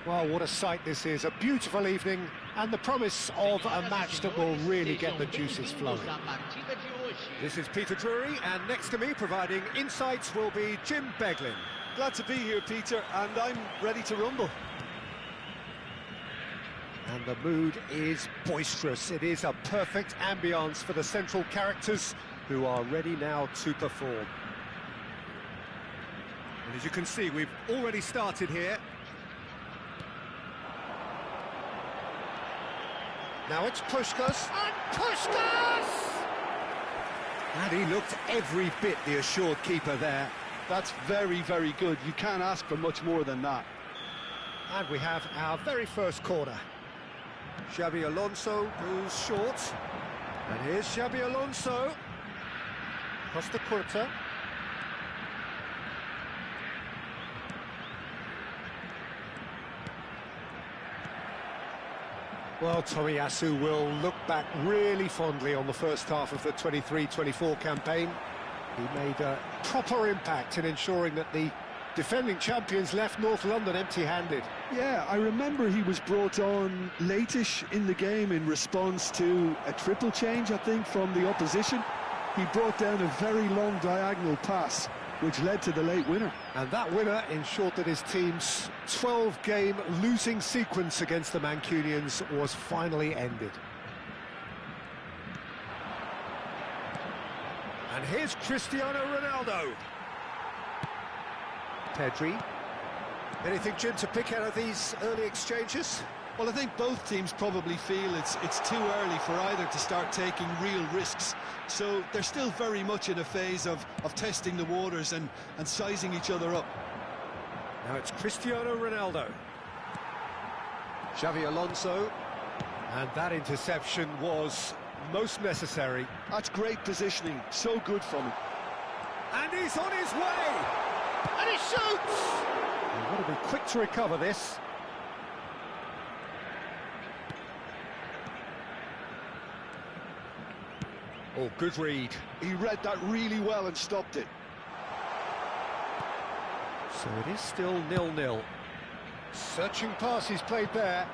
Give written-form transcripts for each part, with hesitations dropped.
Well, what a sight this is, a beautiful evening and the promise of a match that will really get the juices flowing. This is Peter Drury, and next to me providing insights will be Jim Beglin. Glad to be here, Peter, and I'm ready to rumble. And the mood is boisterous. It is a perfect ambience for the central characters who are ready now to perform. And as you can see, we've already started here. Now it's Puskás, and Puskás! And he looked every bit the assured keeper there. That's very, very good. You can't ask for much more than that. And we have our very first corner. Xabi Alonso goes short. And here's Xabi Alonso. Costa Curta. Well, Tomiyasu will look back really fondly on the first half of the 23-24 campaign. He made a proper impact in ensuring that the defending champions left North London empty-handed. Yeah, I remember he was brought on late-ish in the game in response to a triple change, I think, from the opposition. He brought down a very long diagonal pass, which led to the late winner. And that winner ensured that his team's 12-game losing sequence against the Mancunians was finally ended. And here's Cristiano Ronaldo. Pedri. Anything, Jim, to pick out of these early exchanges? Well, I think both teams probably feel it's too early for either to start taking real risks. So they're still very much in a phase of testing the waters and sizing each other up. Now it's Cristiano Ronaldo. Xabi Alonso. And that interception was most necessary. That's great positioning, so good from him. And he's on his way! And he shoots! You've got to be quick to recover this. Oh, good read. He read that really well and stopped it. So it is still 0-0. Searching pass he's played there.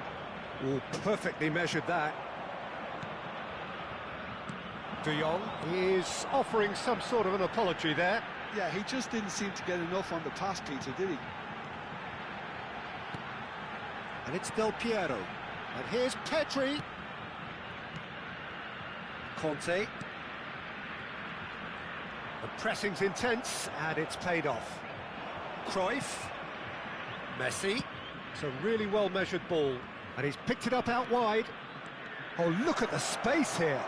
Oh, perfectly measured that. De Jong is offering some sort of an apology there. Yeah, he just didn't seem to get enough on the pass, Peter, did he? And it's Del Piero. And here's Pedri. Conte. The pressing's intense, and it's paid off. Cruyff. Messi. It's a really well-measured ball. And he's picked it up out wide. Oh, look at the space here.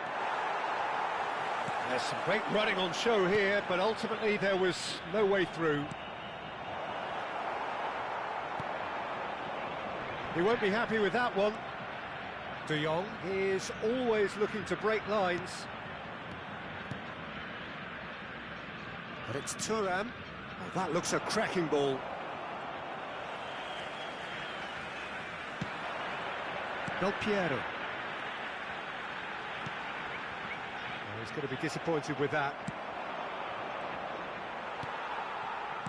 There's some great running on show here, but ultimately there was no way through. He won't be happy with that one. De Jong is always looking to break lines. But it's Thuram. Oh, that looks a cracking ball. Del Piero. Oh, he's going to be disappointed with that.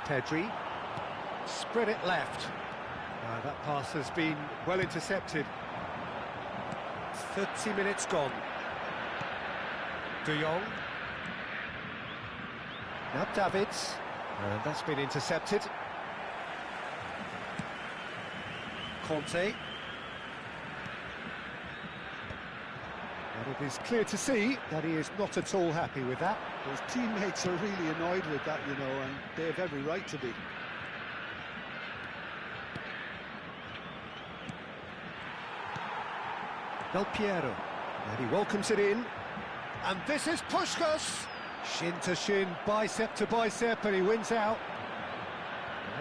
Pedri. Spread it left. That pass has been well intercepted. 30 minutes gone. De Jong. Now Davids. And that's been intercepted. Conte. And it is clear to see that he is not at all happy with that. His teammates are really annoyed with that, you know, and they have every right to be. Del Piero, and he welcomes it in, and this is Puskás! Shin to shin, bicep to bicep, and he wins out.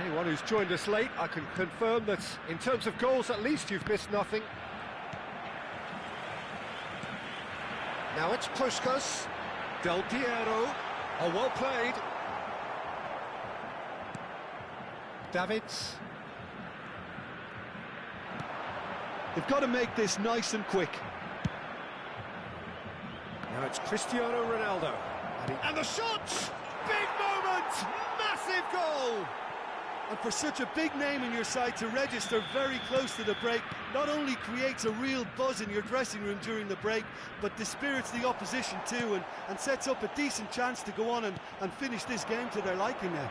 Anyone who's joined us late, I can confirm that in terms of goals, at least you've missed nothing. Now it's Puskás, Del Piero, oh, well played. Davids. They've got to make this nice and quick. Now it's Cristiano Ronaldo. And the shot! Big moment! Massive goal! And for such a big name in your side to register very close to the break, not only creates a real buzz in your dressing room during the break, but dispirits the opposition too, and sets up a decent chance to go on and finish this game to their liking now.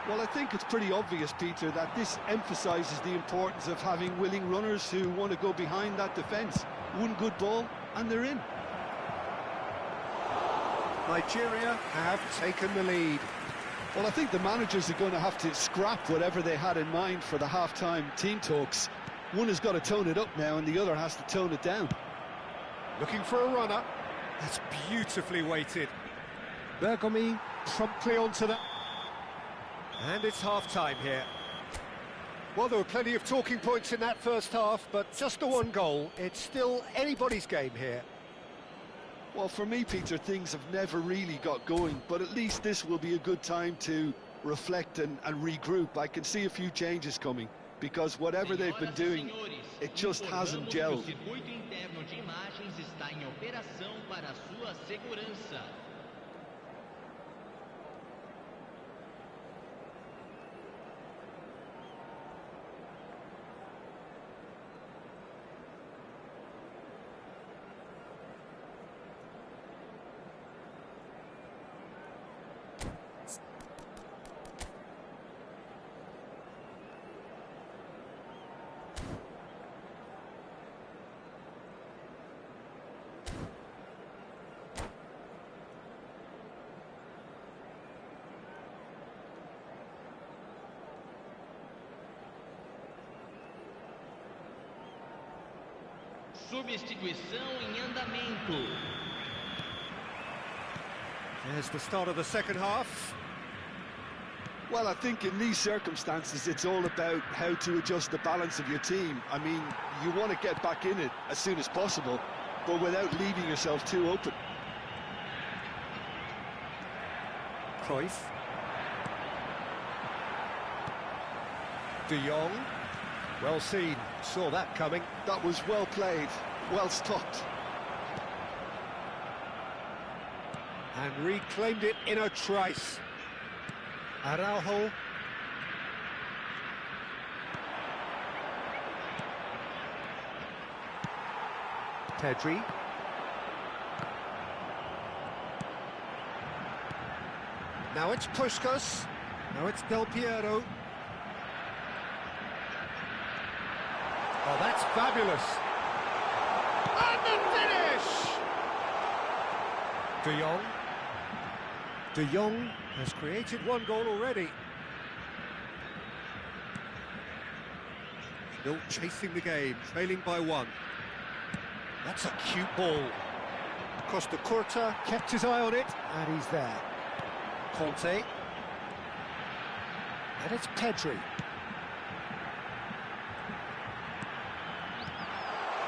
Well, I think it's pretty obvious, Peter, that this emphasises the importance of having willing runners who want to go behind that defence. One good ball, and they're in. Nigeria have taken the lead. Well, I think the managers are going to have to scrap whatever they had in mind for the half-time team talks. One has got to tone it up now, and the other has to tone it down. Looking for a runner. That's beautifully weighted. Bergomi promptly onto that. And it's half-time here. Well, there were plenty of talking points in that first half, but just the one goal. It's still anybody's game here. Well, for me, Peter, things have never really got going, but at least this will be a good time to reflect and regroup. I can see a few changes coming, because whatever they've been doing, it just hasn't gelled. Substituição em andamento. There's the start of the second half. Well, I think in these circumstances, it's all about how to adjust the balance of your team. I mean, you want to get back in it as soon as possible, but without leaving yourself too open. Cruyff. De Jong. Well seen, saw that coming. That was well played, well stopped. And reclaimed it in a trice. Araujo. Pedri. Now it's Puskás. Now it's Del Piero. Oh, that's fabulous. And the finish! De Jong. De Jong has created one goal already. Still chasing the game, trailing by 1. That's a cute ball. Costa Curta kept his eye on it, and he's there. Conte. And it's Pedri.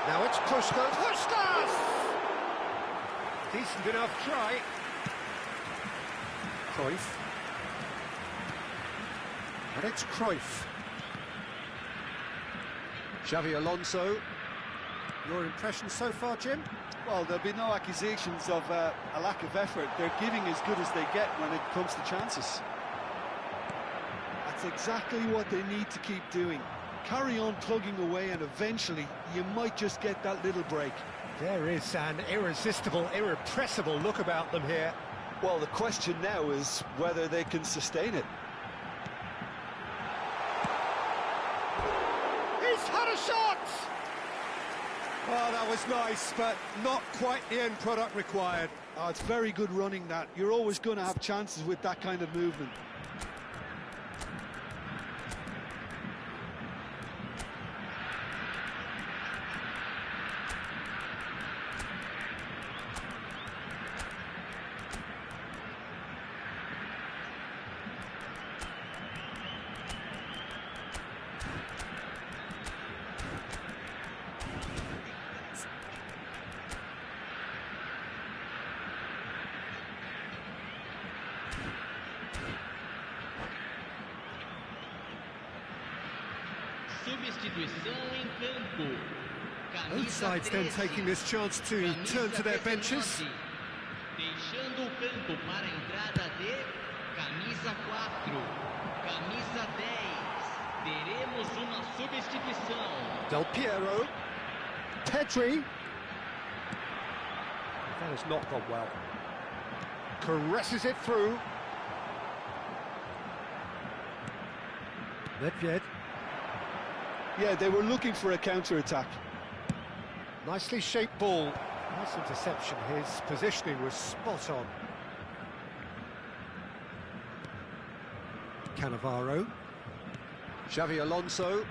Now it's Puskas. Puskas! Decent enough try. Cruyff. And it's Cruyff. Xavi Alonso. Your impression so far, Jim? Well, there'll be no accusations of a lack of effort. They're giving as good as they get when it comes to chances. That's exactly what they need to keep doing. Carry on plugging away, and eventually you might just get that little break. There is an irresistible, irrepressible look about them here. Well, the question now is whether they can sustain it. He's had a shot! Oh, that was nice, but not quite the end product required. Oh, it's very good running, that. You're always going to have chances with that kind of movement. Substituição em campo. Both sides then taking this chance to turn to their benches. Deixando o campo para a entrada de camisa 4, camisa 10. Teremos uma substituição. Del Piero. Pedri. That has not gone well. Caresses it through. Nedved. Yeah, they were looking for a counter-attack. Nicely shaped ball. Nice interception. His positioning was spot on. Cannavaro. Xavi Alonso.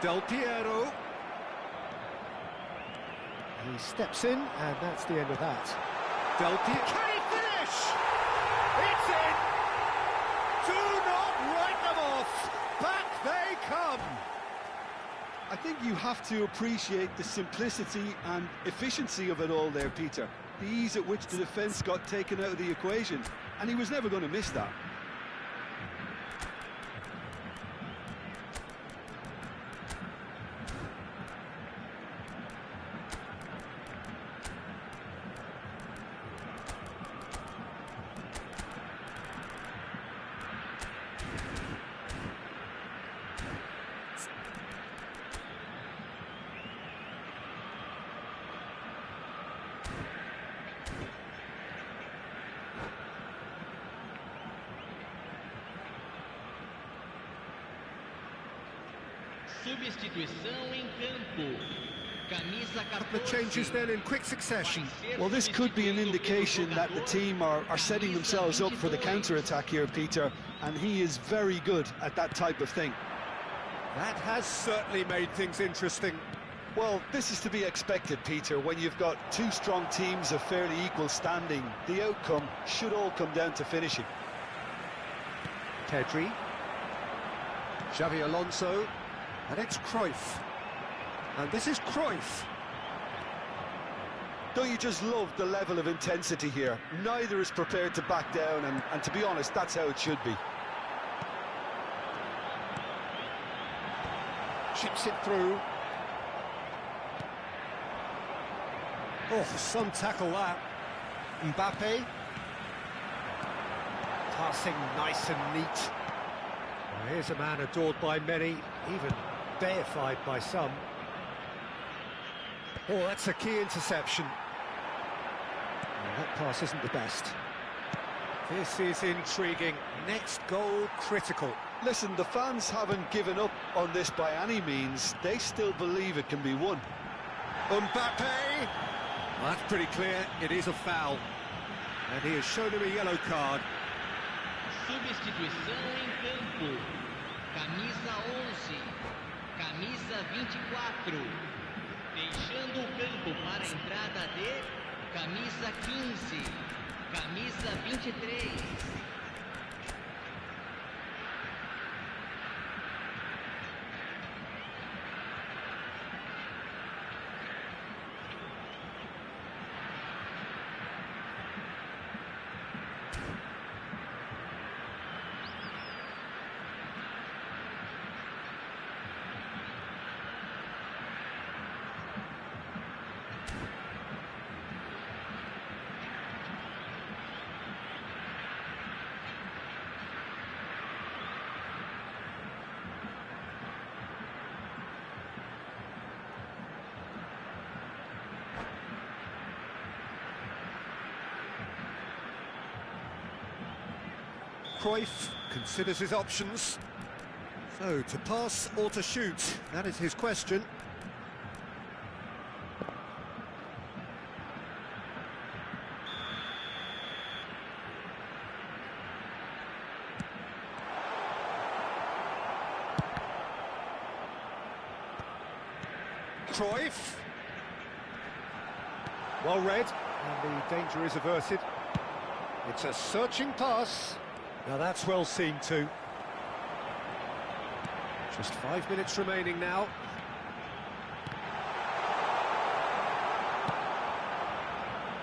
Del Piero. He steps in, and that's the end of that. Del Piero. Can he finish? It's in! Do not write them off! Back they come! I think you have to appreciate the simplicity and efficiency of it all there, Peter. The ease at which the defence got taken out of the equation, and he was never going to miss that. Substituição em campo. Camisa 14. The changes then in quick succession. Well, this could be an indication that the team are setting themselves up for the counter-attack here, Peter, and he is very good at that type of thing. That has certainly made things interesting. Well, this is to be expected, Peter. When you've got two strong teams of fairly equal standing, the outcome should all come down to finishing. Pedri. Xavi Alonso. And it's Cruyff. And this is Cruyff. Don't you just love the level of intensity here? Neither is prepared to back down, and to be honest, that's how it should be. Chips it through. Oh, some tackle that. Mbappe. Passing nice and neat. Well, here's a man adored by many, even deified by some. Oh, that's a key interception. Well, that pass isn't the best. This is intriguing. Next goal critical. Listen, the fans haven't given up on this by any means. They still believe it can be won. Mbappe! Well, that's pretty clear. It is a foul. And he has shown him a yellow card. Substituição em campo. Camisa 11, camisa 24. Deixando o campo para a entrada de camisa 15, camisa 23. Cruyff considers his options. So, to pass or to shoot, that is his question. Cruyff. Well read, and the danger is averted. It's a searching pass. Now that's well seen too. Just 5 minutes remaining now.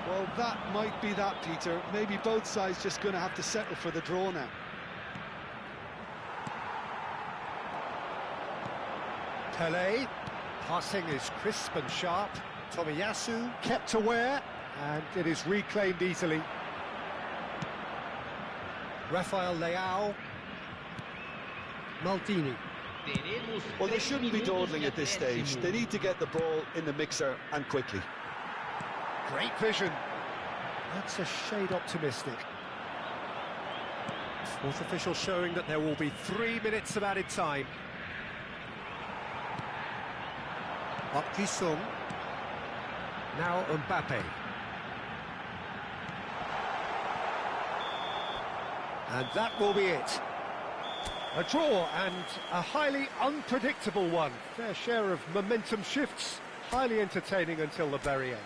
Well, that might be that, Peter. Maybe both sides just going to have to settle for the draw now. Pelé. Passing is crisp and sharp. Tomiyasu kept aware, and it is reclaimed easily. Rafael Leao. Maldini. Well, they shouldn't be dawdling at this stage. They need to get the ball in the mixer and quickly. Great vision. That's a shade optimistic. Fourth official showing that there will be 3 minutes of added time. Park Ji-sung. Now Mbappe. And that will be it. A draw, and a highly unpredictable one. Fair share of momentum shifts, highly entertaining until the very end.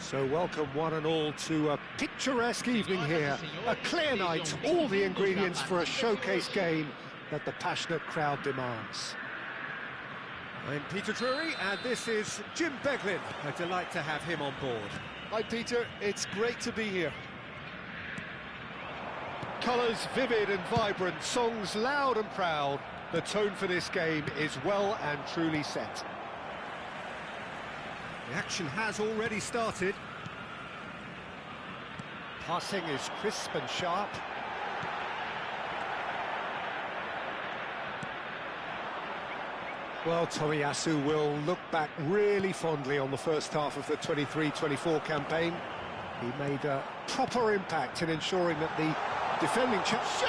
So welcome one and all to a picturesque evening here. A clear night, all the ingredients for a showcase game that the passionate crowd demands. I'm Peter Drury, and this is Jim Beglin. A delight to have him on board. Hi Peter, it's great to be here. Colours vivid and vibrant, songs loud and proud. The tone for this game is well and truly set. The action has already started. Passing is crisp and sharp. Well, Tomiyasu will look back really fondly on the first half of the 23-24 campaign. He made a proper impact in ensuring that the defending shoots!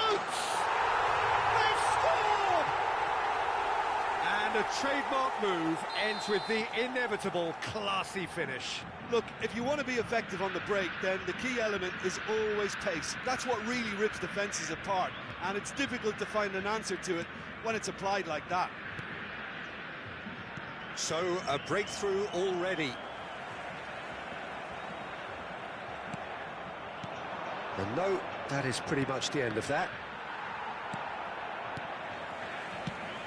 They've scored! And a trademark move ends with the inevitable classy finish. Look, if you want to be effective on the break, then the key element is always pace. That's what really rips defences apart, and it's difficult to find an answer to it when it's applied like that. So, a breakthrough already. And no, that is pretty much the end of that.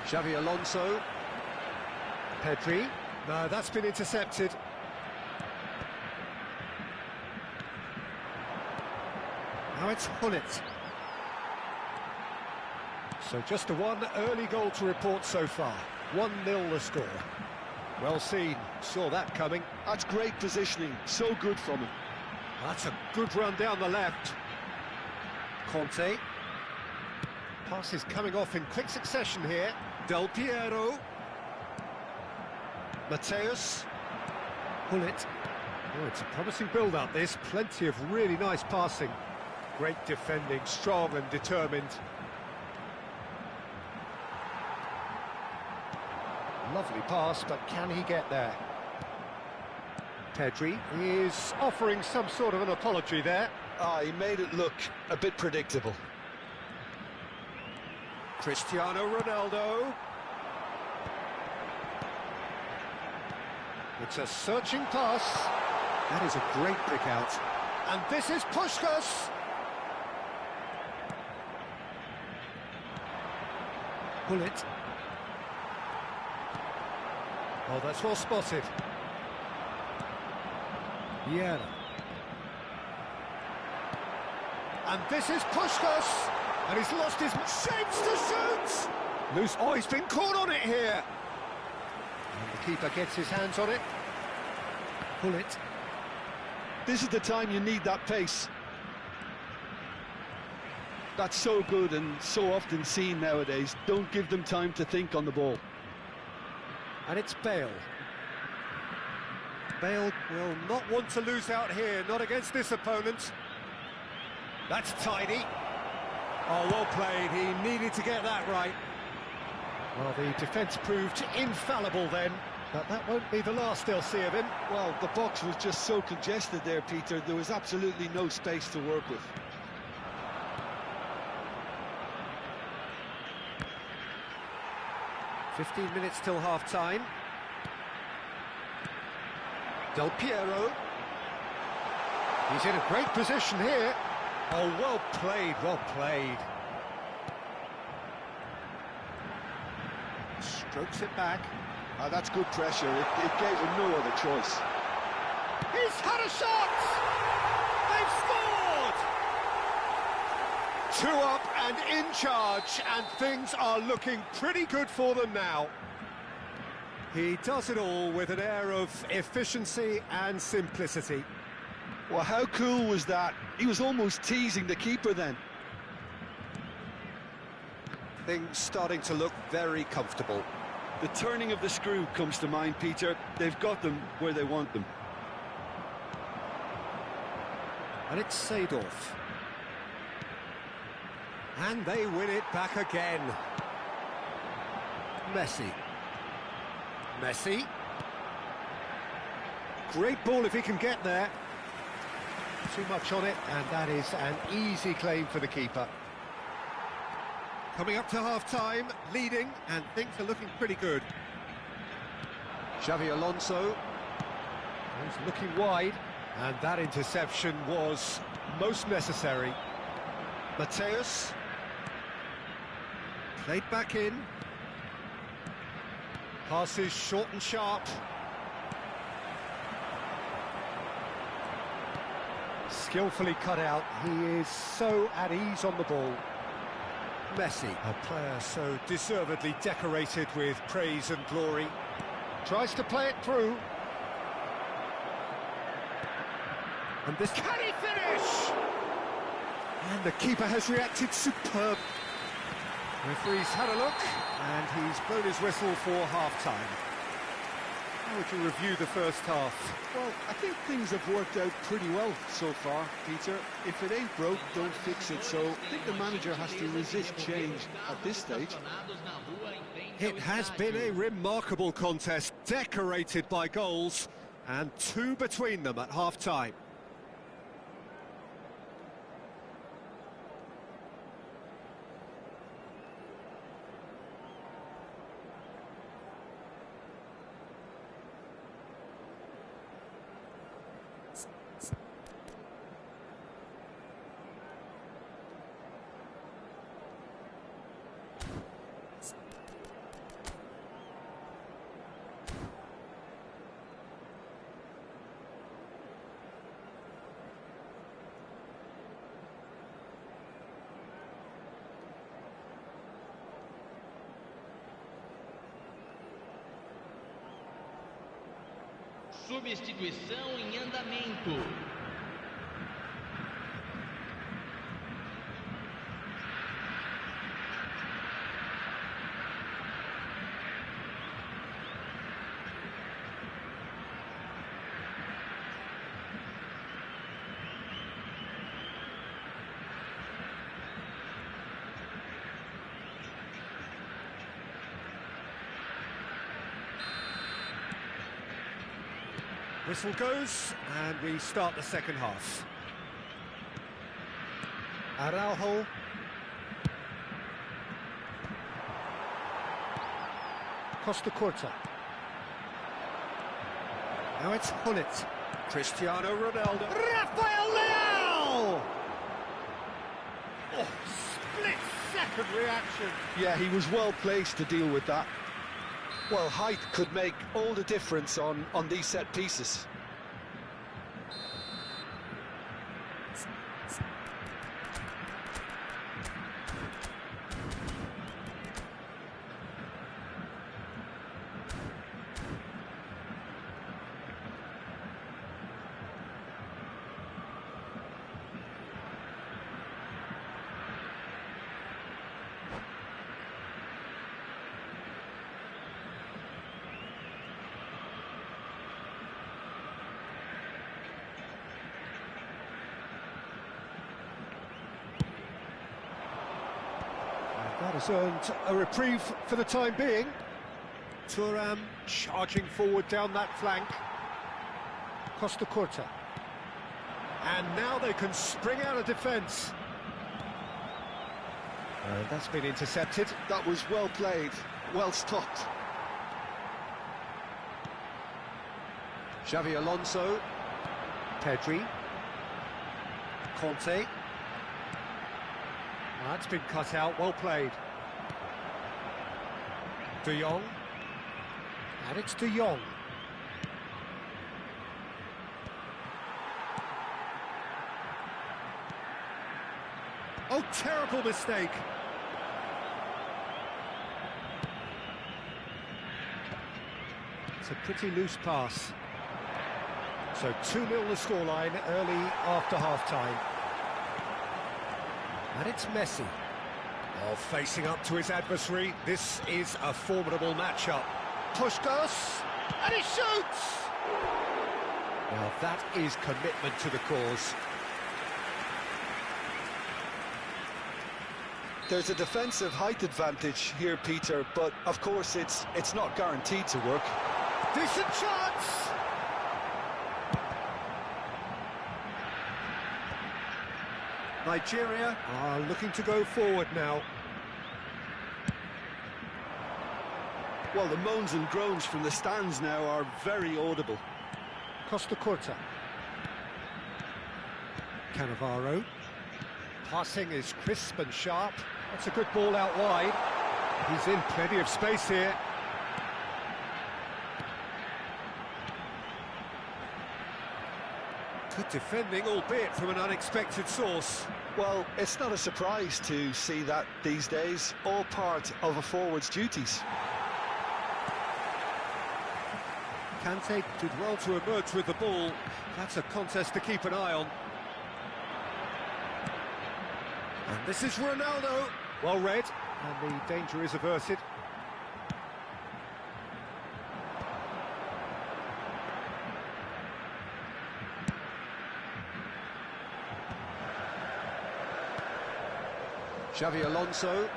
Xavi Alonso. Pedri. No, that's been intercepted. Now it's Hullet. So just a one early goal to report so far. 1-0 the score. Well seen, saw that coming. That's great positioning, so good from him. That's a good run down the left. Conte. Pass is coming off in quick succession here. Del Piero. Mateus. Hullet. Oh, it's a promising build-up this. Plenty of really nice passing. Great defending, strong and determined. Lovely pass, but can he get there? Pedri is offering some sort of an apology there. He made it look a bit predictable. Cristiano Ronaldo. It's a searching pass. That is a great pick out. And this is Puskás. Hullet. Oh, that's well spotted. Vieira. And this is Puskás. And he's lost his shapes to shoot. Loose. Oh, he's been caught on it here. And the keeper gets his hands on it. Hullet. This is the time you need that pace. That's so good and so often seen nowadays. Don't give them time to think on the ball. And it's Bale. Bale will not want to lose out here, not against this opponent. That's tidy. Oh, well played. He needed to get that right. Well, the defence proved infallible then, but that won't be the last they'll see of him. Well, the box was just so congested there, Peter. There was absolutely no space to work with. "15 minutes till half-time. Del Piero. He's in a great position here. Oh, well played, well played. Strokes it back. That's good pressure. It gave him no other choice. He's had a shot! They've scored! 2 up and in charge, and things are looking pretty good for them now. He does it all with an air of efficiency and simplicity. Well, how cool was that? He was almost teasing the keeper then. Things starting to look very comfortable. The turning of the screw comes to mind, Peter. They've got them where they want them. And it's Seedorf. And they win it back again. Messi. Messi. Great ball if he can get there. Too much on it, and that is an easy claim for the keeper. Coming up to half-time, leading, and things are looking pretty good. Xavi Alonso. He's looking wide, And that interception was most necessary. Mateus. Played back in. Passes short and sharp. Skillfully cut out. He is so at ease on the ball. Messi, a player so deservedly decorated with praise and glory. Tries to play it through. And this... Can he finish? And the keeper has reacted superb. Referee's had a look, and he's blown his whistle for half-time. How would you review the first half? Well, I think things have worked out pretty well so far, Peter. If it ain't broke, don't fix it. So I think the manager has to resist change at this stage. It has been a remarkable contest, decorated by goals, and 2 between them at half-time. Substituição em andamento. Whistle goes, and we start the second half. Araujo. Costa Curta. Now it's Hullet. Cristiano Ronaldo. Rafael Leao! Oh, split-second reaction. Yeah, he was well placed to deal with that. Well, height could make all the difference on these set pieces. That has earned a reprieve for the time being. Thuram charging forward down that flank. Costa Curta. And now they can spring out of defence. And that's been intercepted. That was well played, well stopped. Xavi Alonso. Pedri. Conte. That's been cut out, well played. De Jong. And it's De Jong. Oh, terrible mistake. It's a pretty loose pass. So 2-0 the scoreline early after half-time. And it's Messi. Oh, facing up to his adversary. This is a formidable matchup. Puskás, and he shoots! Now that is commitment to the cause. There's a defensive height advantage here, Peter, but of course it's not guaranteed to work. Decent chance! Nigeria are looking to go forward now. Well, the moans and groans from the stands now are very audible. Costa Curta. Cannavaro. Passing is crisp and sharp. That's a good ball out wide. He's in plenty of space here. Good defending, albeit from an unexpected source. Well, it's not a surprise to see that these days, all part of a forward's duties. Kante did well to emerge with the ball. That's a contest to keep an eye on. And this is Ronaldo. Well read, and the danger is averted. Xavi Alonso.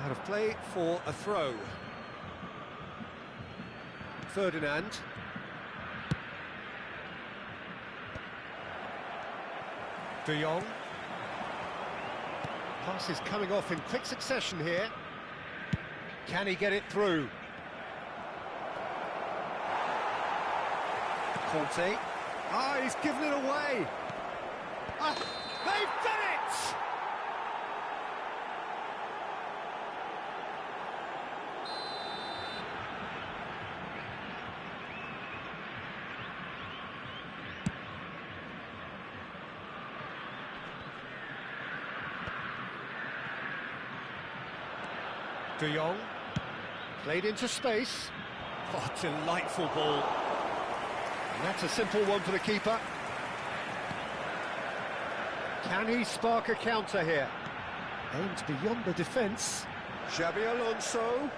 Out of play for a throw. Ferdinand. De Jong. Pass is coming off in quick succession here. Can he get it through? Conte. Ah, he's given it away. Ah, they've done it! De Jong, played into space. Oh, delightful ball. And that's a simple one for the keeper. Can he spark a counter here? Aimed beyond the defence. Xabi Alonso.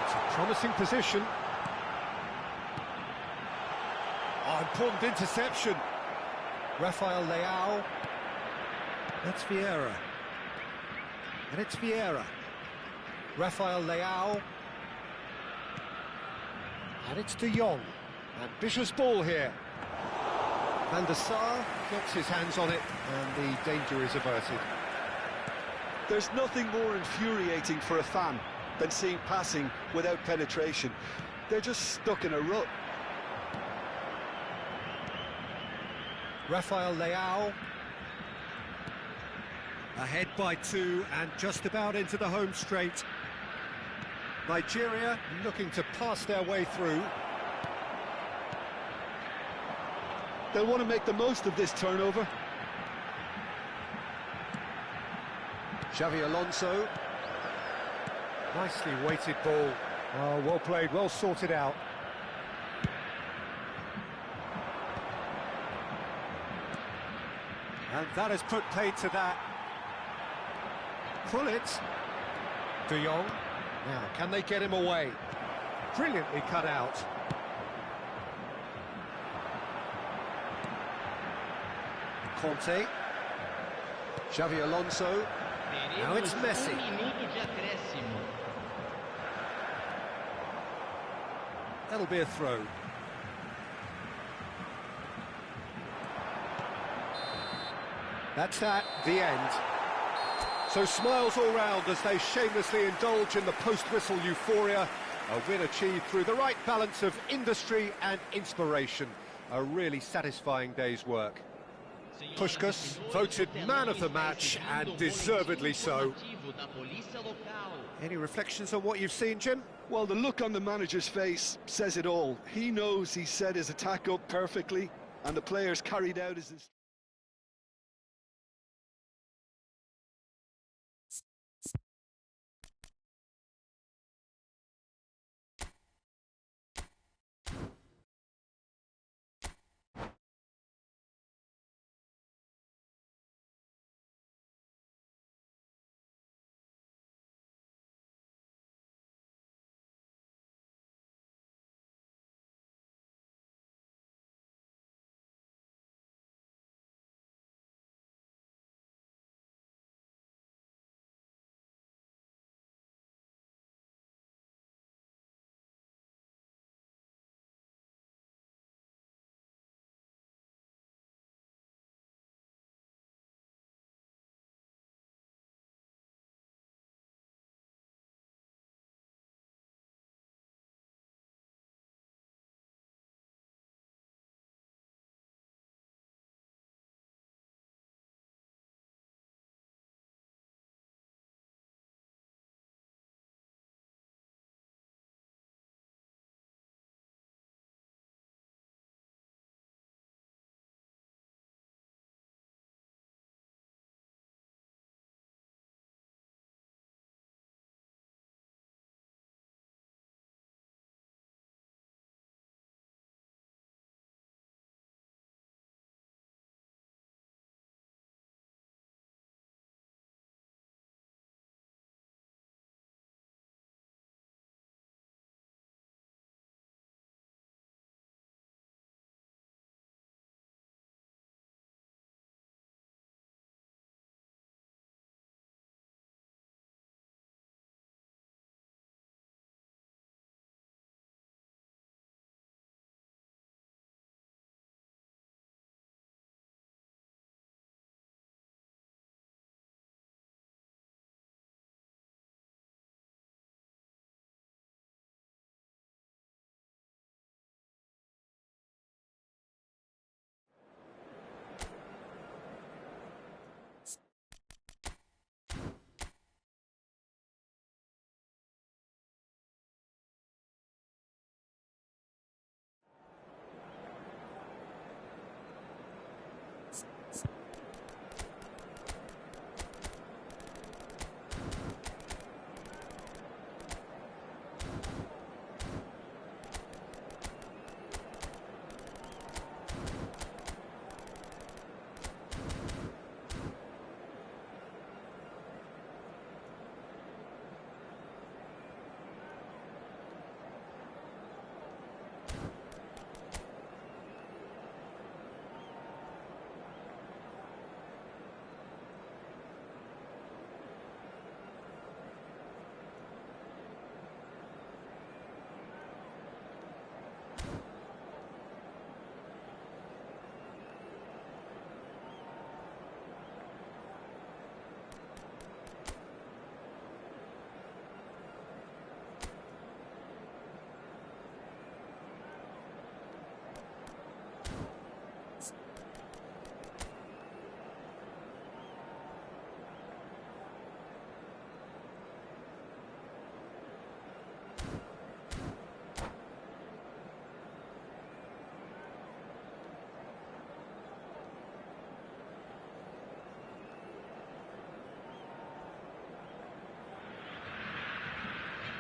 It's a promising position. Oh, important interception. Rafael Leao. That's Vieira. And it's Vieira. Rafael Leao. And it's De Jong. Ambitious ball here. Van der Sar gets his hands on it, and the danger is averted. There's nothing more infuriating for a fan than seeing passing without penetration. They're just stuck in a rut. Rafael Leao. Ahead by 2 and just about into the home straight. Nigeria looking to pass their way through. They'll want to make the most of this turnover. Xavi Alonso. Nicely weighted ball. Oh, well played, well sorted out. And that has put paid to that. Pull it. De Jong. Now, can they get him away? Brilliantly cut out. Conte. Xavi Alonso. Now it's Messi. That'll be a throw. That's that, the end. So smiles all round as they shamelessly indulge in the post-whistle euphoria. A win achieved through the right balance of industry and inspiration. A really satisfying day's work. Puskás voted man of the match, and deservedly so. Any reflections on what you've seen, Jim? Well, the look on the manager's face says it all. He knows he set his attack up perfectly, and the players carried out his instructions.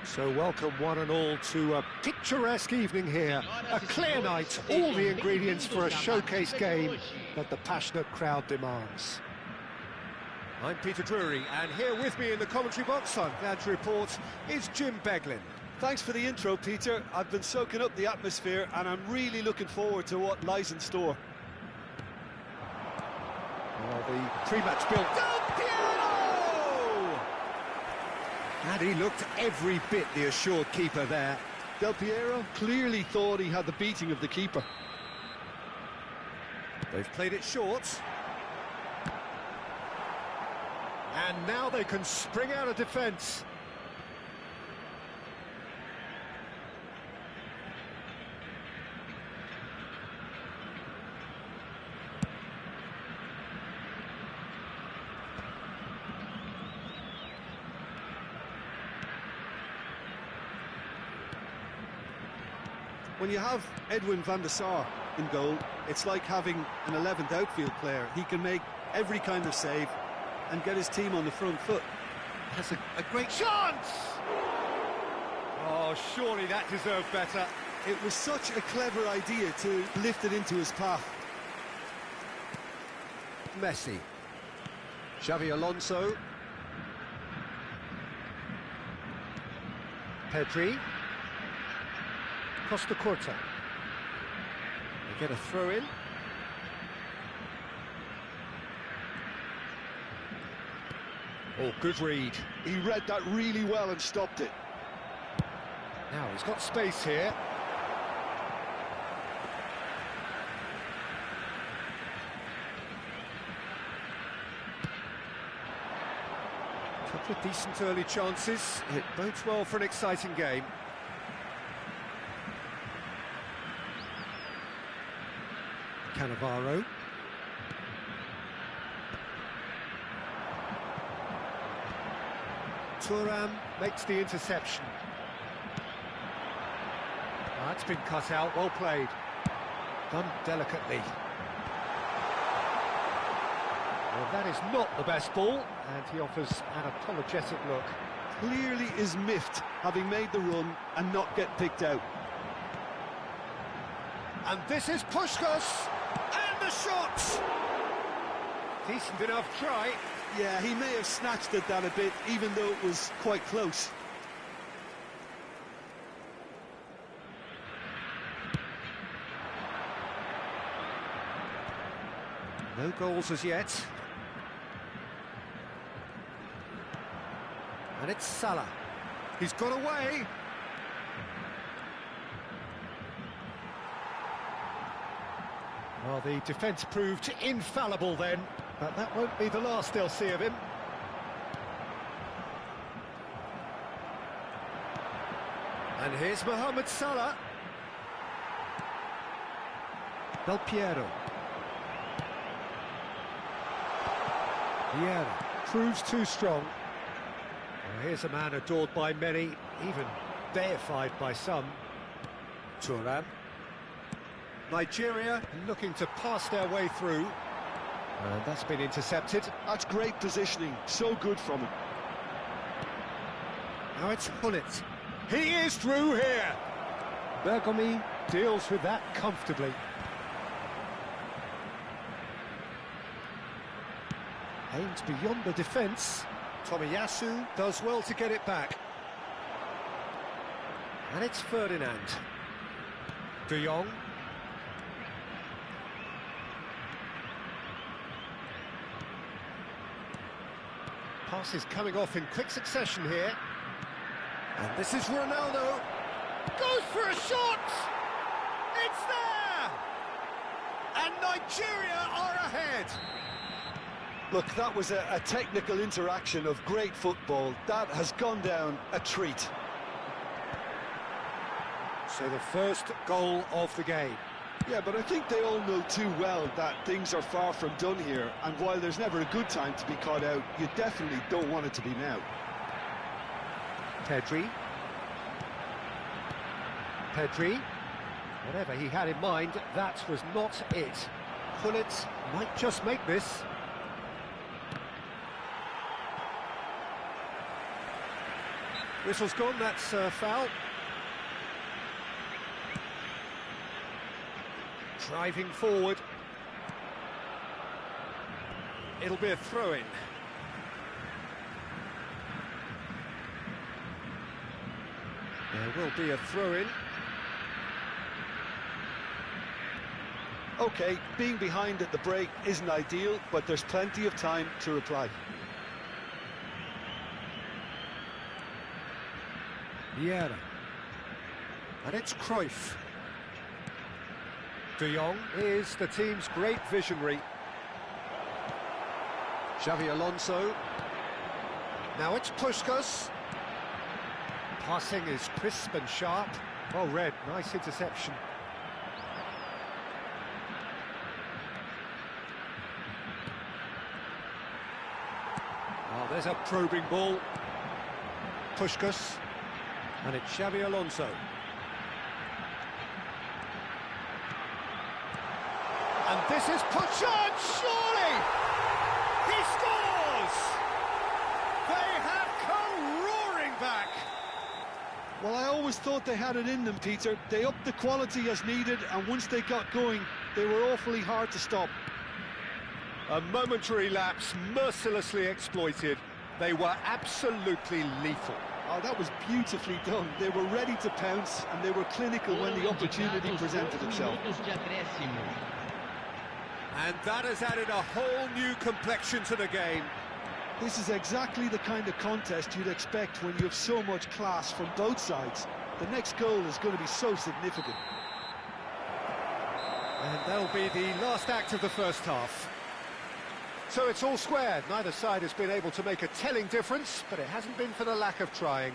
So welcome one and all to a picturesque evening here. A clear night, all the ingredients for a showcase game that the passionate crowd demands. I'm Peter Drury, and here with me in the commentary box, I'm glad to report, is Jim Beglin. Thanks for the intro, Peter. I've been soaking up the atmosphere and I'm really looking forward to what lies in store. Oh, the pre-match build. Del Piero! And he looked every bit the assured keeper there. Del Piero clearly thought he had the beating of the keeper. They've played it short. And now they can spring out of defence. When you have Edwin van der Sar in goal, it's like having an 11th outfield player. He can make every kind of save and get his team on the front foot. Has a great chance! Oh, surely that deserved better. It was such a clever idea to lift it into his path. Messi. Xavi Alonso. Pedri. Costa Corta. They get a throw in. Oh, good read. He read that really well and stopped it. Now he's got space here. Couple of decent early chances. It bodes well for an exciting game. Cannavaro. Thuram makes the interception. Oh, that's been cut out, well played. Done delicately. Well, that is not the best ball, and he offers an apologetic look. Clearly is miffed, having made the run and not get picked out. And this is Puskás, and the shot! Decent enough try. Yeah, he may have snatched at that a bit, even though it was quite close. No goals as yet. And it's Salah. He's got away. Well, the defence proved infallible then, but that won't be the last they'll see of him. And here's Mohamed Salah. Del Piero. Vieira proves too strong. Well, here's a man adored by many, even deified by some. Thuram. Nigeria looking to pass their way through. And that's been intercepted. That's great positioning, so good from him. Now it's Gullit. He is through here. Bergomi deals with that comfortably. Aims beyond the defence. Tomiyasu does well to get it back. And it's Ferdinand. De Jong. Passes coming off in quick succession here. And this is Ronaldo. Goes for a shot! It's there! And Nigeria are ahead. Look, that was a technical interaction of great football. That has gone down a treat. So the first goal of the game. Yeah, but I think they all know too well that things are far from done here, and while there's never a good time to be caught out, you definitely don't want it to be now. Pedri. Whatever he had in mind, that was not it. Gullit might just make this. Whistle's gone, that's foul. Driving forward. It'll be a throw-in. There will be a throw-in. OK, being behind at the break isn't ideal, but there's plenty of time to reply. Vieira. And it's Cruyff. De Jong is the team's great visionary. Xavi Alonso. Now it's Puskas. Passing is crisp and sharp. Well read, nice interception. Oh, there's a probing ball. Puskas. And it's Xavi Alonso. And this is Puchard, surely! He scores! They have come roaring back! Well, I always thought they had it in them, Peter. They upped the quality as needed, and once they got going, they were awfully hard to stop. A momentary lapse mercilessly exploited. They were absolutely lethal. Oh, that was beautifully done. They were ready to pounce, and they were clinical when the opportunity presented itself. And that has added a whole new complexion to the game. This is exactly the kind of contest you'd expect when you have so much class from both sides. The next goal is going to be so significant. And that'll be the last act of the first half. So it's all square. Neither side has been able to make a telling difference, but it hasn't been for the lack of trying.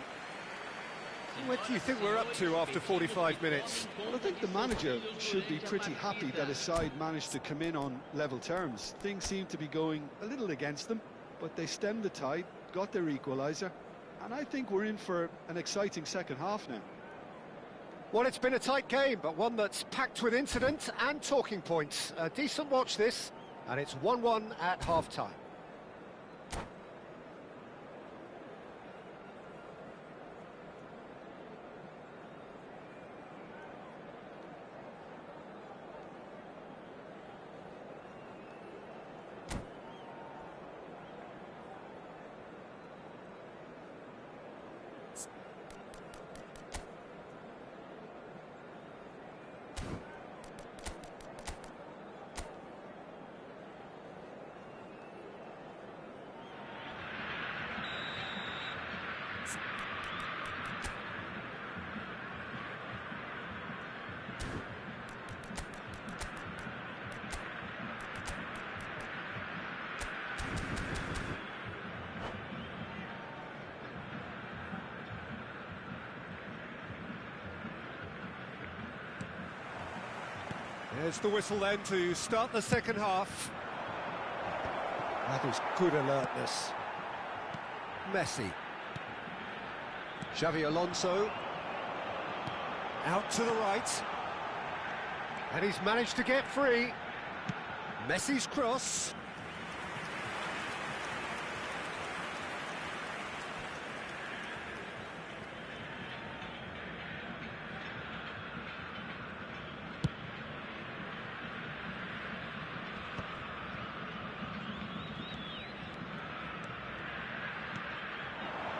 What do you think we're up to after 45 minutes? Well, I think the manager should be pretty happy that his side managed to come in on level terms. Things seem to be going a little against them, but they stemmed the tide, got their equaliser, and I think we're in for an exciting second half now. Well, it's been a tight game, but one that's packed with incident and talking points. A decent watch this, and it's 1-1 at half-time. There's the whistle then to start the second half. That is good alertness. Messi. Xavi Alonso. Out to the right. And he's managed to get free. Messi's cross.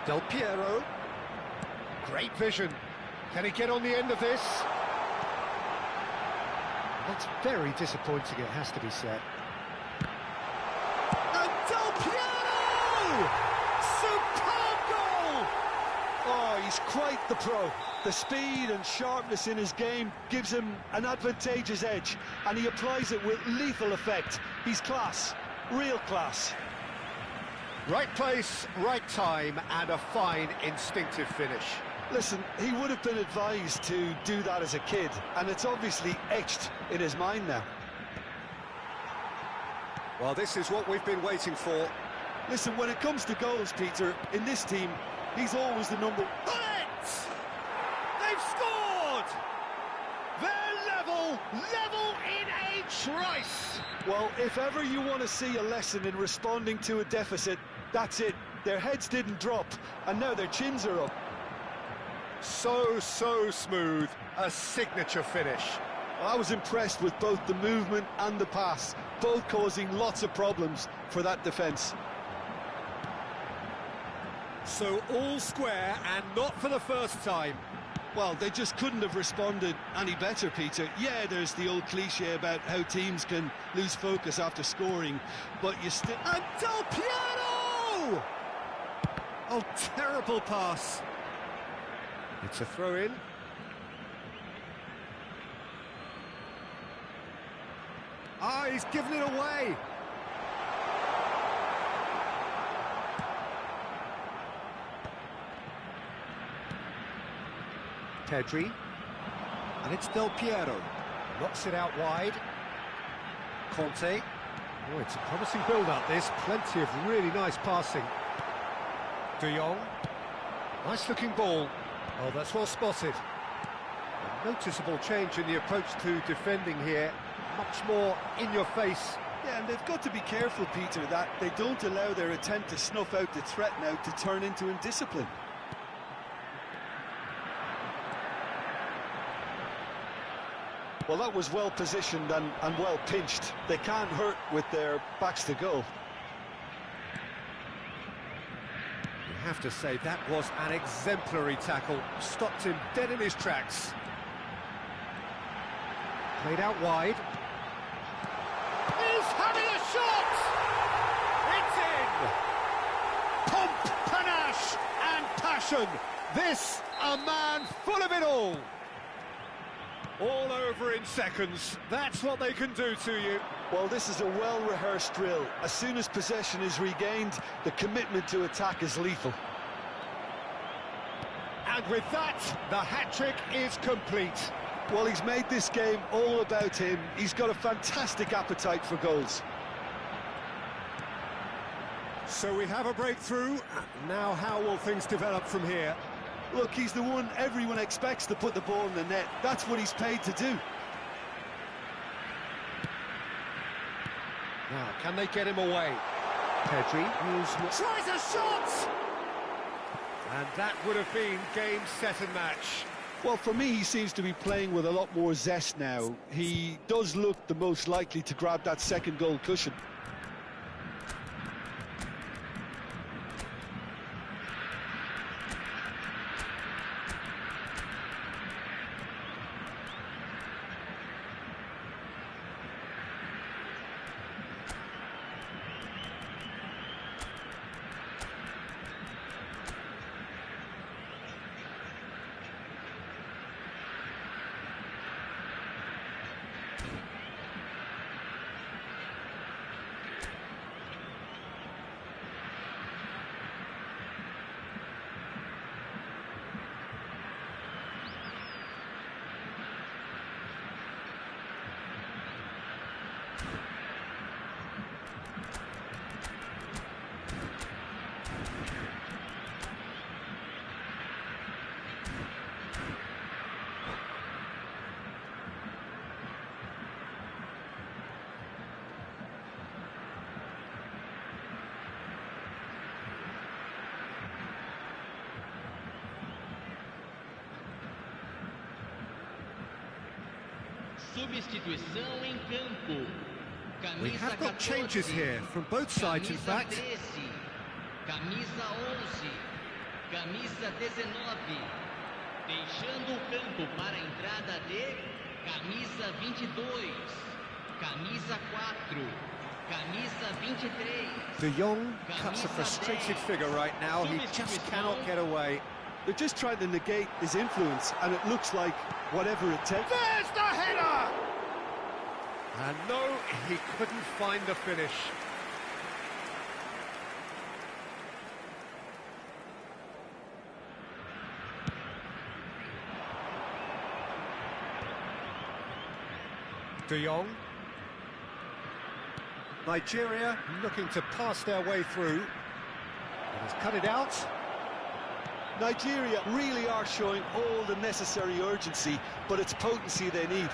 Del Piero. Great vision. Can he get on the end of this? That's very disappointing, it has to be said. And Del Piero! Superb goal! Oh, he's quite the pro. The speed and sharpness in his game gives him an advantageous edge, and he applies it with lethal effect. He's class, real class. Right place, right time, and a fine instinctive finish. Listen, he would have been advised to do that as a kid, and it's obviously etched in his mind now. Well, this is what we've been waiting for. Listen, when it comes to goals, Peter, in this team, he's always the number... Bullets! They've scored! They're level in a trice! Well, if ever you want to see a lesson in responding to a deficit, that's it. Their heads didn't drop, and now their chins are up. So smooth, a signature finish. I was impressed with both the movement and the pass, both causing lots of problems for that defence. So all square, and not for the first time. Well, they just couldn't have responded any better, Peter. Yeah, there's the old cliche about how teams can lose focus after scoring, but you still... And Del Piero! Oh, terrible pass. It's a throw-in. Ah, he's given it away. Pedri, and it's Del Piero, knocks it out wide. Conte, oh, it's a promising build-up this, plenty of really nice passing. De Jong, nice-looking ball. Oh, that's well spotted. A noticeable change in the approach to defending here, much more in your face. Yeah, and they've got to be careful, Peter, that they don't allow their attempt to snuff out the threat now to turn into indiscipline. Well, that was well positioned and well pinched. They can't hurt with their backs to goal. You have to say that was an exemplary tackle. Stopped him dead in his tracks. Played out wide. He's having a shot! It's in! Pomp, panache and passion. This, a man full of it all. All over in seconds. That's what they can do to you. Well, this is a well-rehearsed drill. As soon as possession is regained, the commitment to attack is lethal. And with that, the hat-trick is complete. Well, he's made this game all about him. He's got a fantastic appetite for goals. So we have a breakthrough. Now how will things develop from here? Look, he's the one everyone expects to put the ball in the net. That's what he's paid to do. Now, can they get him away? Pedri tries a shot! And that would have been game, set and match. Well, for me, he seems to be playing with a lot more zest now. He does look the most likely to grab that second goal cushion. Substituição em campo. We Camisa have got 14, changes here from both sides, in camisa fact. 13, camisa 11, camisa 19. Deixando o campo para a entrada de camisa 22, camisa 4, camisa 23. De Jong cuts a frustrated figure right now. He just cannot get away. They're just trying to negate his influence, and it looks like whatever it takes. There's the header! And no, he couldn't find the finish. De Jong. Nigeria looking to pass their way through. He's cut it out. Nigeria really are showing all the necessary urgency, but it's potency they need.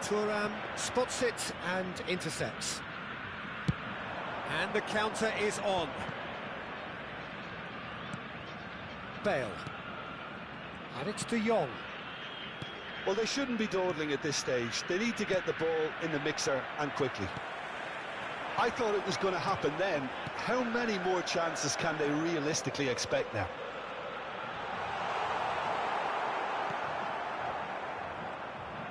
Thuram spots it and intercepts. And the counter is on. Bale. And it's De Jong. Well, they shouldn't be dawdling at this stage. They need to get the ball in the mixer, and quickly. I thought it was going to happen then. How many more chances can they realistically expect now?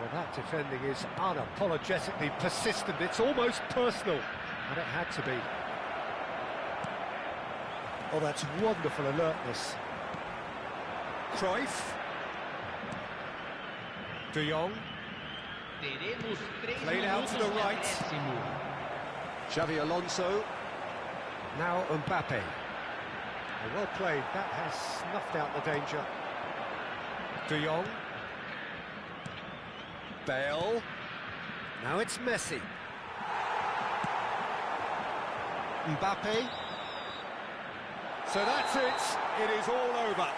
Well, that defending is unapologetically persistent. It's almost personal, and it had to be. Oh, that's wonderful alertness. Cruyff. De Jong. Played out to the right. Xavi Alonso. Now Mbappe. Oh, well played. That has snuffed out the danger. De Jong. Bale. Now it's Messi. Mbappe. So that's it. It is all over.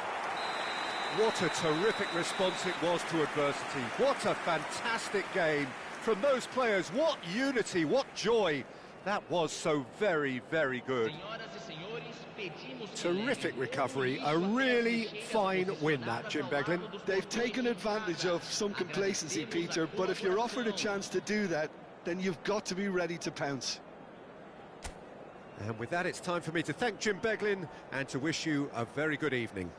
What a terrific response it was to adversity. What a fantastic game from those players. What unity, what joy. That was so very, very good. Terrific recovery, a really fine win that, Jim Beglin. They've taken advantage of some complacency, Peter, but if you're offered a chance to do that, then you've got to be ready to pounce. And with that, it's time for me to thank Jim Beglin and to wish you a very good evening.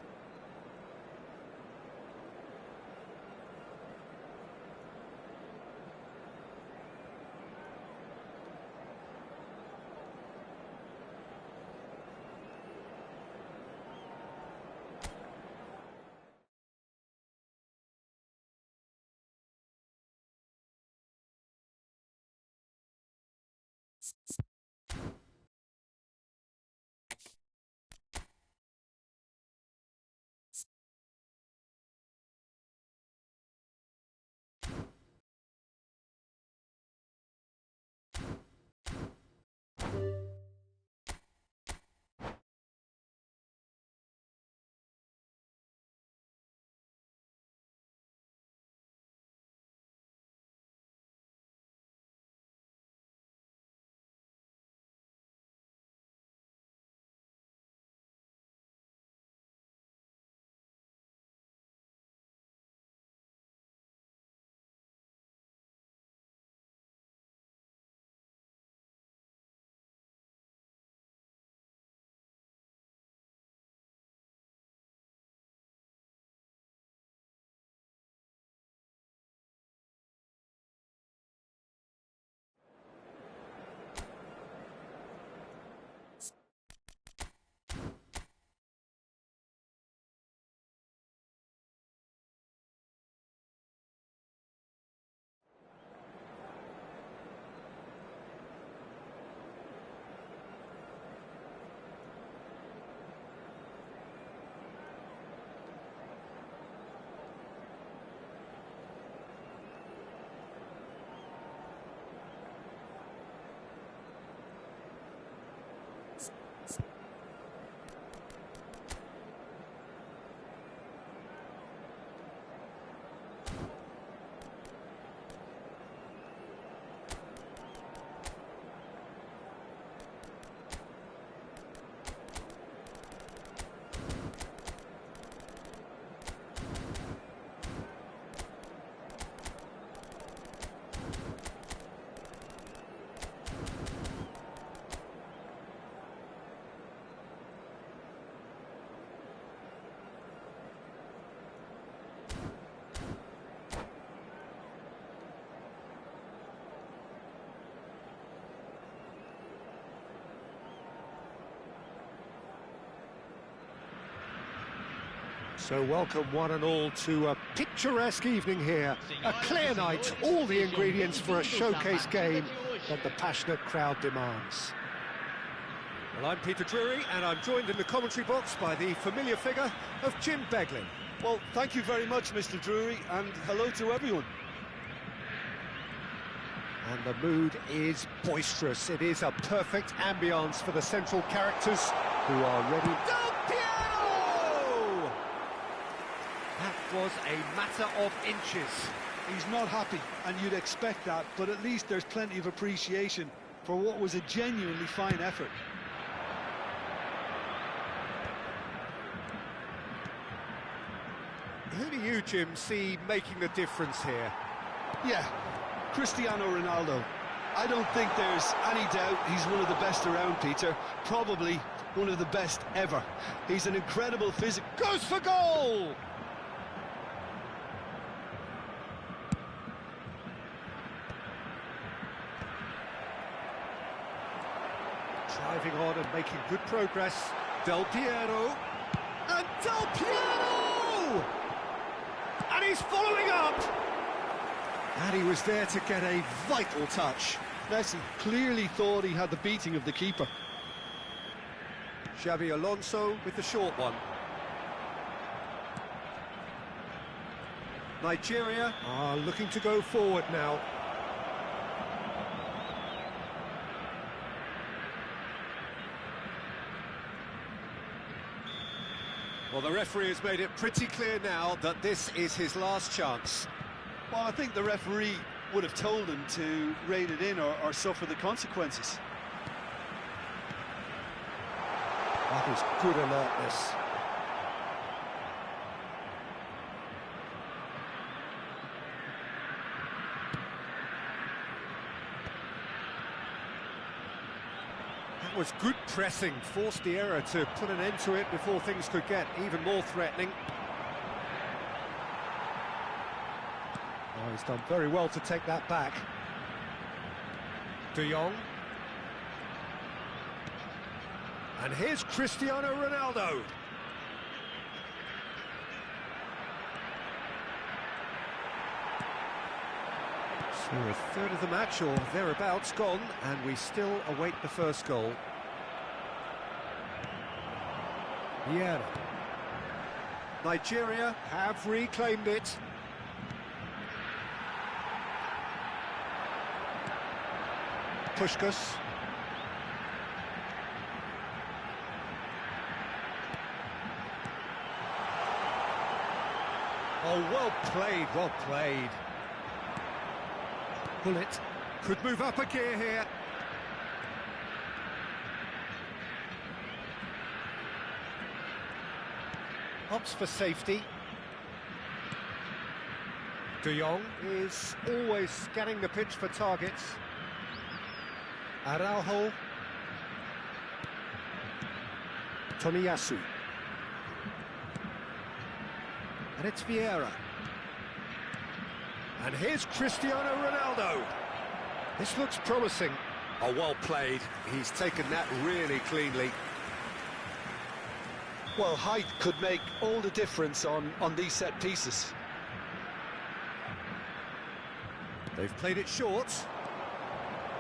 So welcome one and all to a picturesque evening here. A clear night, all the ingredients for a showcase game that the passionate crowd demands. Well, I'm Peter Drury, and I'm joined in the commentary box by the familiar figure of Jim Beglin. Well, thank you very much, Mr. Drury, and hello to everyone. And the mood is boisterous. It is a perfect ambience for the central characters who are ready. Del Piero! That was a matter of inches. He's not happy, and you'd expect that, but at least there's plenty of appreciation for what was a genuinely fine effort. Who do you, Jim, see making the difference here? Yeah, Cristiano Ronaldo. I don't think there's any doubt he's one of the best around, Peter. Probably one of the best ever. He's an incredible physical... Goes for goal! Driving on and making good progress. Del Piero. And Del Piero! And he's following up! And he was there to get a vital touch. Messi clearly thought he had the beating of the keeper. Xabi Alonso with the short one. Nigeria are looking to go forward now. Well, the referee has made it pretty clear now that this is his last chance. Well, I think the referee would have told him to rein it in or suffer the consequences. That is good alertness. That was good pressing, forced the error to put an end to it before things could get even more threatening. Oh, he's done very well to take that back. De Jong. And here's Cristiano Ronaldo. So a third of the match or thereabouts gone, and we still await the first goal. Vieira. Nigeria have reclaimed it. Puskas. Oh, well played, well played. Bullet could move up a gear here. Opts for safety. De Jong is always scanning the pitch for targets. Araujo. Tomiyasu. And it's Vieira. And here's Cristiano Ronaldo. This looks promising. Oh, well played. He's taken that really cleanly. Well, height could make all the difference on these set pieces. They've played it short.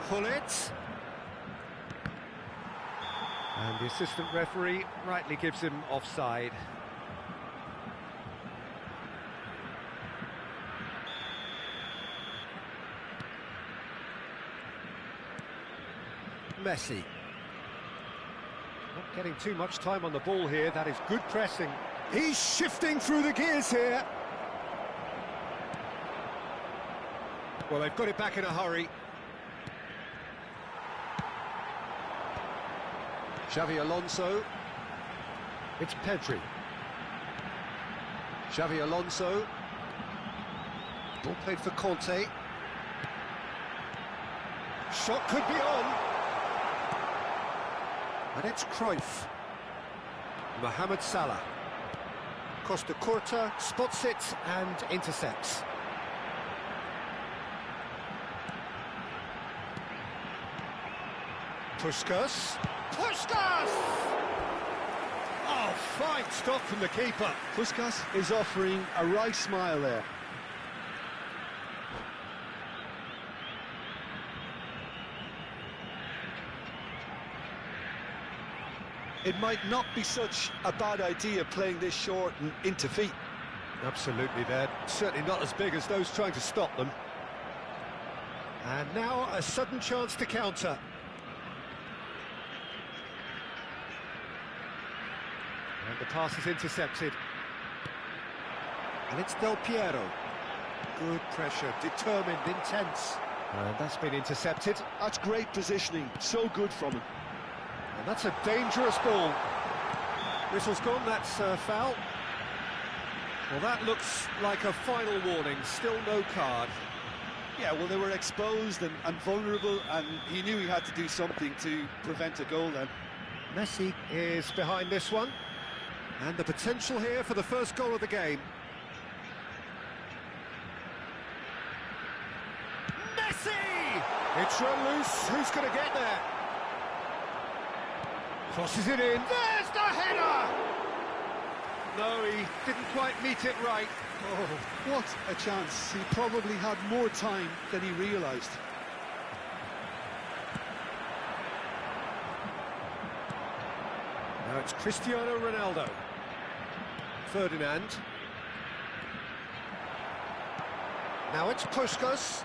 Pull it. And the assistant referee rightly gives him offside. Messi. Not getting too much time on the ball here. That is good pressing. He's shifting through the gears here. Well, they've got it back in a hurry. Xabi Alonso. It's Pedri. Xabi Alonso. Ball played for Conte. Shot could be on. And it's Cruyff. Mohamed Salah. Costa Curta spots it and intercepts. Puskas. Puskas! Oh, fine stop from the keeper. Puskas is offering a wry smile there. It might not be such a bad idea playing this short and into feet. Absolutely, they're certainly not as big as those trying to stop them. And now a sudden chance to counter. And the pass is intercepted. And it's Del Piero. Good pressure, determined, intense. And that's been intercepted. That's great positioning, so good from him. And that's a dangerous ball. Whistle's gone, that's a foul. Well, that looks like a final warning, still no card. Yeah, well, they were exposed and vulnerable, and he knew he had to do something to prevent a goal then. Messi is behind this one, and the potential here for the first goal of the game. Messi! It's run loose, who's going to get there? Crosses it in, there's the header! No, he didn't quite meet it right. Oh, what a chance. He probably had more time than he realised. Now it's Cristiano Ronaldo. Ferdinand. Now it's Puskas.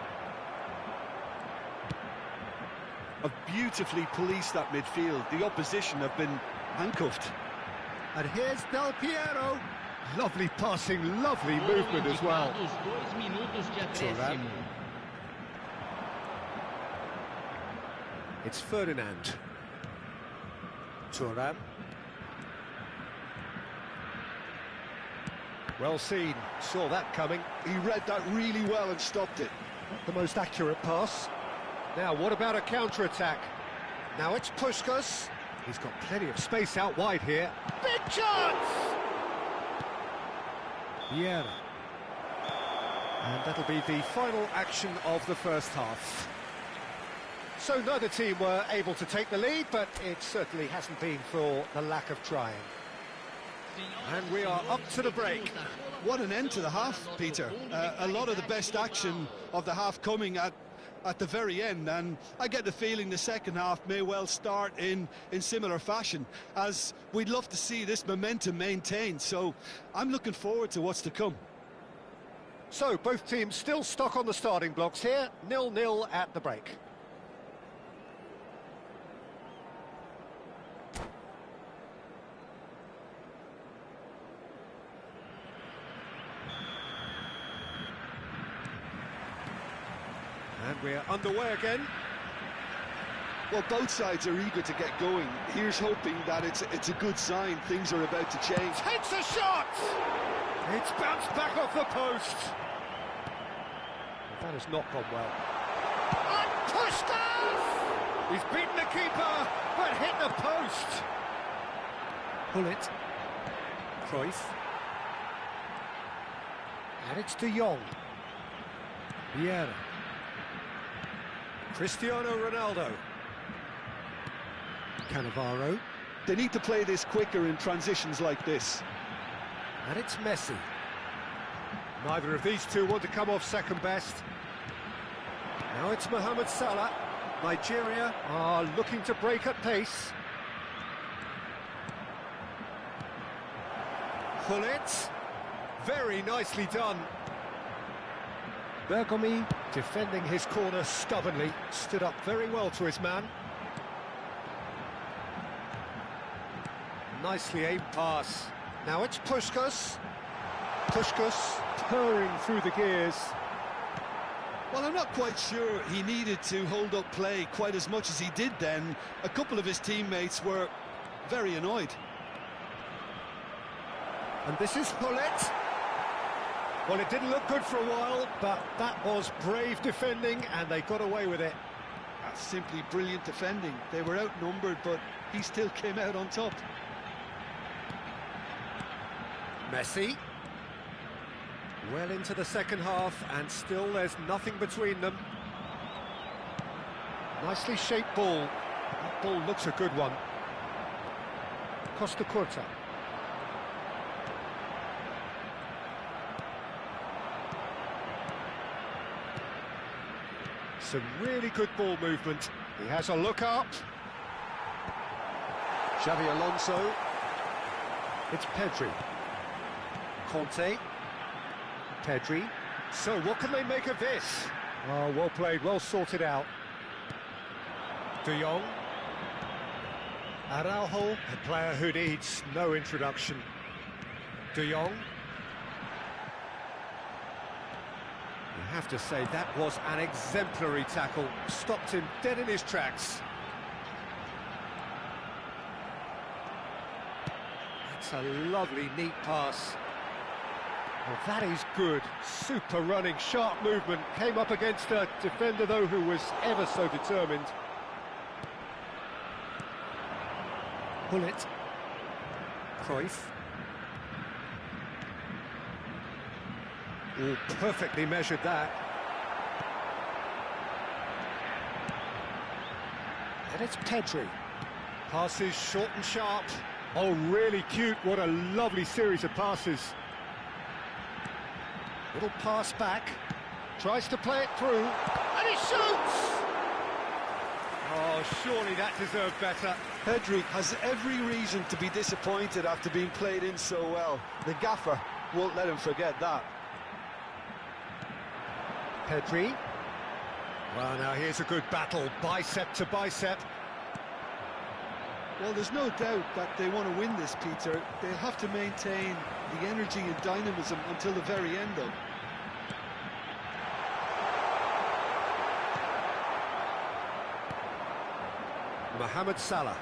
Have beautifully policed that midfield. The opposition have been handcuffed. And here's Del Piero. Lovely passing, lovely movement as well. Thuram. It's Ferdinand. Thuram. Well seen, saw that coming. He read that really well and stopped it. Not the most accurate pass. Now, what about a counter-attack? Now it's Puskas. He's got plenty of space out wide here. Big chance! Vieira. And that'll be the final action of the first half. So neither team were able to take the lead, but it certainly hasn't been for the lack of trying. And we are up to the break. What an end to the half, Peter. A lot of the best action of the half coming at the very end, and I get the feeling the second half may well start in similar fashion, as we'd love to see this momentum maintained, so I'm looking forward to what's to come. So both teams still stuck on the starting blocks here, 0-0 at the break. And we're underway again. Well, both sides are eager to get going. Here's hoping that it's a good sign. Things are about to change. Takes a shot! It's bounced back off the post. That has not gone well. And Puskas! He's beaten the keeper, but hit the post. Pull it. Cruyff. And it's De Jong. Vieira. Cristiano Ronaldo. Cannavaro. They need to play this quicker in transitions like this. And it's Messi. Neither of these two want to come off second best. Now it's Mohamed Salah. Nigeria are looking to break at pace. Pull it. Very nicely done. Bergomi, defending his corner stubbornly, stood up very well to his man. Nicely aimed pass. Now it's Puskas. Puskas purring through the gears. Well, I'm not quite sure he needed to hold up play quite as much as he did then. A couple of his teammates were very annoyed. And this is Hullet. Well, it didn't look good for a while, but that was brave defending, and they got away with it. That's simply brilliant defending. They were outnumbered, but he still came out on top. Messi. Well into the second half, and still there's nothing between them. Nicely shaped ball. That ball looks a good one. Costa Curta. Some really good ball movement. He has a look up. Xavi Alonso. It's Pedri. Conte. Pedri. So what can they make of this? Oh, well played, well sorted out. De Jong. Araujo, a player who needs no introduction. De Jong. You have to say that was an exemplary tackle. Stopped him dead in his tracks. That's a lovely, neat pass. Well, that is good. Super running, sharp movement. Came up against a defender, though, who was ever so determined. Bullet. Cruyff. Oh, perfectly measured that. And it's Pedri. Passes short and sharp. Oh, really cute. What a lovely series of passes. Little pass back. Tries to play it through. And he shoots! Oh, surely that deserved better. Pedri has every reason to be disappointed after being played in so well. The gaffer won't let him forget that. Pedri. Well, now here's a good battle, bicep to bicep. Well, there's no doubt that they want to win this, Peter. They'll have to maintain the energy and dynamism until the very end, though. Mohamed Salah.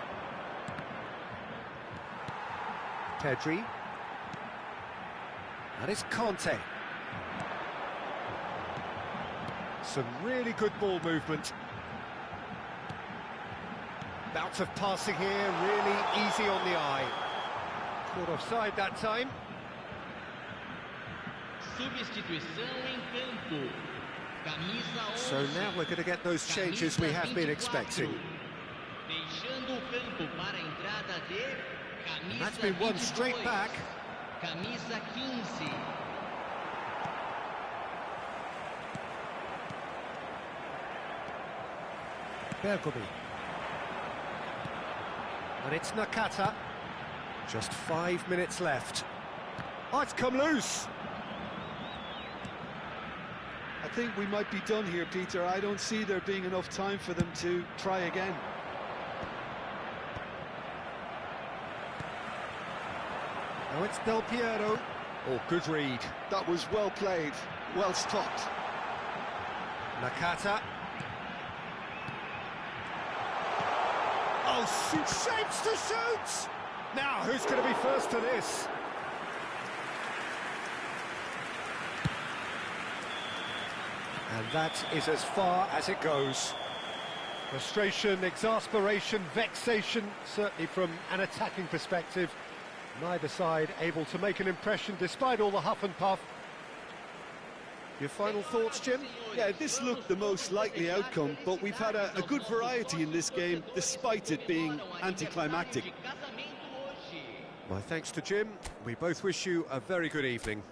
Pedri. And it's Conte. Some really good ball movement. Bouts of passing here, really easy on the eye. Caught offside that time. Substituição em campo. Camisa 11. So now we're going to get those changes we have been expecting. Deixando o campo para a entrada de camisa That's been one straight back. Camisa 15. Bergomi. And it's Nakata. Just 5 minutes left. Oh, it's come loose. I think we might be done here, Peter. I don't see there being enough time for them to try again. Now it's Del Piero. Oh, good read. That was well played, well stopped. Nakata. Oh, shapes to shoot! Now, who's going to be first to this? And that is as far as it goes. Frustration, exasperation, vexation, certainly from an attacking perspective. Neither side able to make an impression despite all the huff and puff. Your final thoughts, Jim? Yeah, this looked the most likely outcome, but we've had a good variety in this game, despite it being anticlimactic. My thanks to Jim. We both wish you a very good evening.